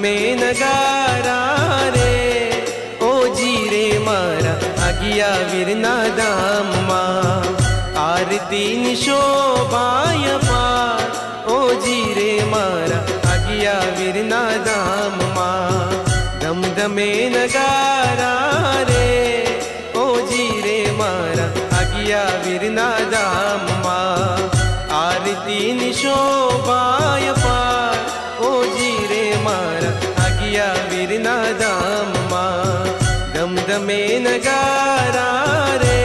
ધમે નગારા રે ઓજી રે મારા આગિયા વીરના ધામમાં આરતીની શોભાય પાર ઓજી રે મારા આગિયા વીરના ધામમાં ધમધમે નગારા રે ઓજી રે મારા આગિયા વીરના ધામમાં આરતીની શોભાય પાર ઓજી રે મારા આગિયા વીરના ધામમાં ધમધમે નગારા રે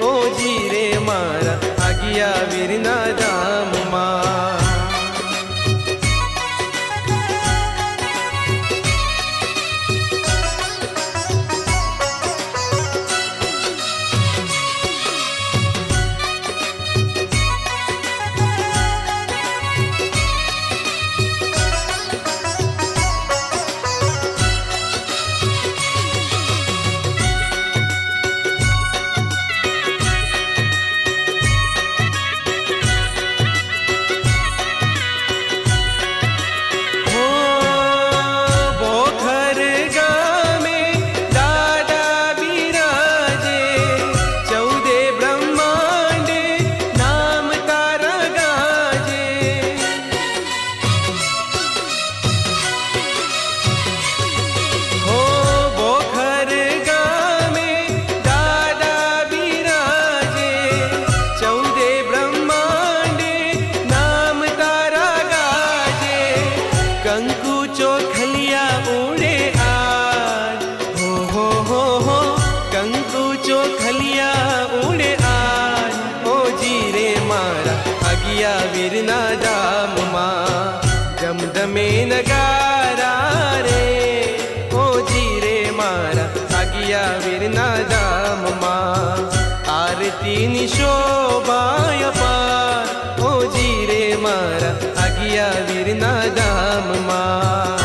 ઓજી રે મારા આગિયા વીરના ધામમાં કંકુ ચોખલિયા ઉડે આજ હો કંકુ ચોખલિયા ઉડે આજ ઓજી રે મારા આગિયા વીરના ધામમાં ધમધમે નગારા રે ઓજી રે મારા આગિયા વીરના ધામમાં આરતીની શોભાય પાર ઓજી રે મારા આગિયા વીરના ધામમાં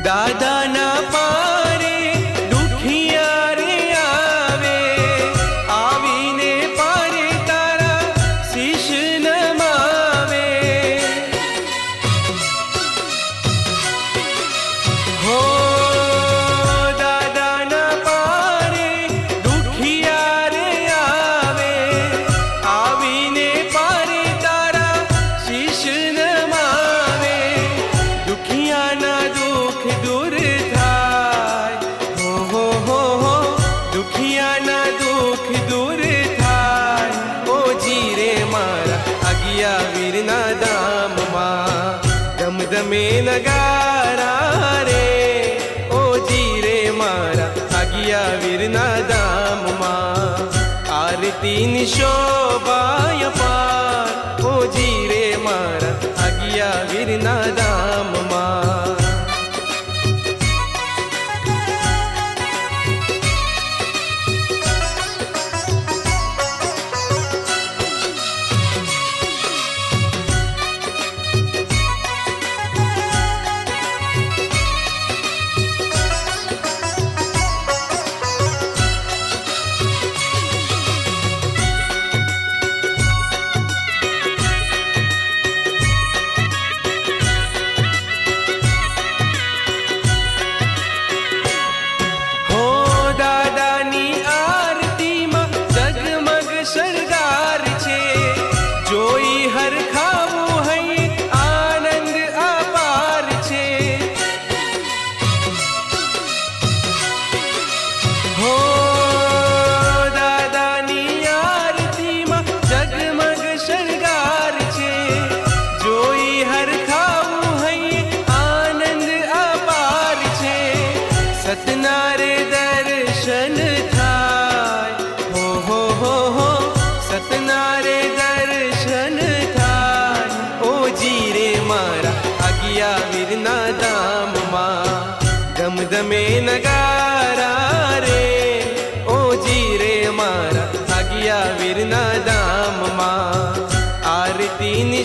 દાદાના પારે દુખિયા રે આવે આવીને પારે તારા શીશ નમાવે હો દાદાના પારે દુખિયા રે આવે આવીને પારે તારા શીશ નમાવે દુખિયાના દુઃખ દૂર થાય હો દુખિયાના દુઃખ દૂર થાય ઓજી રે મારા આગિયા વીરના ધામમાં ધમધમે નગારા રે ઓજી રે મારા આગિયા વીરના ધામમાં આરતીની શોભાય પાર ઓજી રે મારા આગિયા વીરના ધામમાં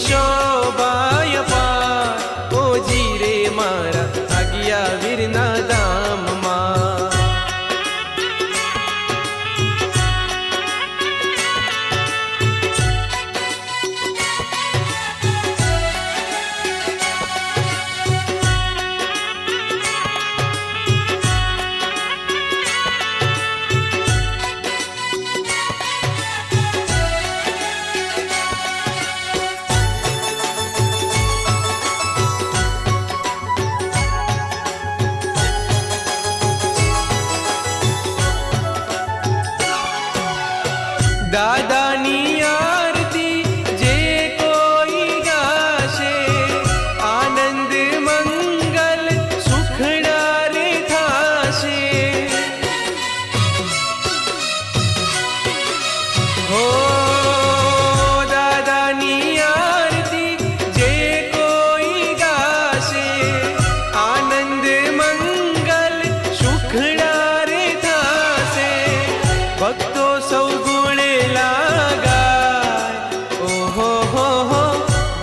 શોભાય પાર ઓજી રે મારા આગિયા વીરના ધામમાં. દાદાની આરતી જે કોઈ ગાશે આનંદ મંગલ સુખડા રે થાશે. હો દાદાની આરતી જે કોઈ ગાશે આનંદ મંગલ સુખડા રે થાશે. ભક્તો સૌ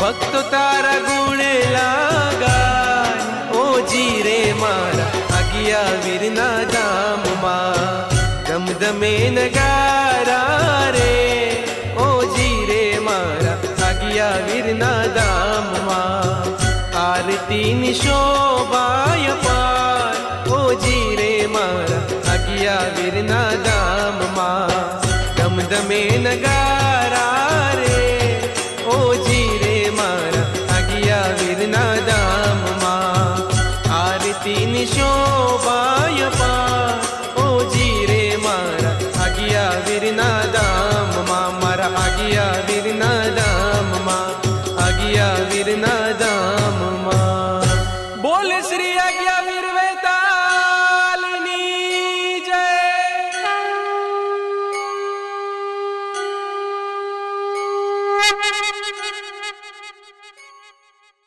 ભક્તો તારા ગુણે લાગાય ઓજી રે મારા આગિયા વીરના ધામમાં. ધમધમે નગારા રે ઓજી રે મારા આગિયા વીરના ધામમાં. આરતીની શોભાય પાર ઓજી રે મારા આગિયા વીરના ધામમાં. ધમધમે નગારા રે ઓજી રે મારા આગિયા વીરના ધામમાં. આરતીની શોભાય પાર ઓજી રે મારા આગિયા વીરના ધામમાં. મારા આગિયા વીરના ધામમાં આગિયા વીરના ધામમાં. બોલ શ્રી આગિયા વીર વેતા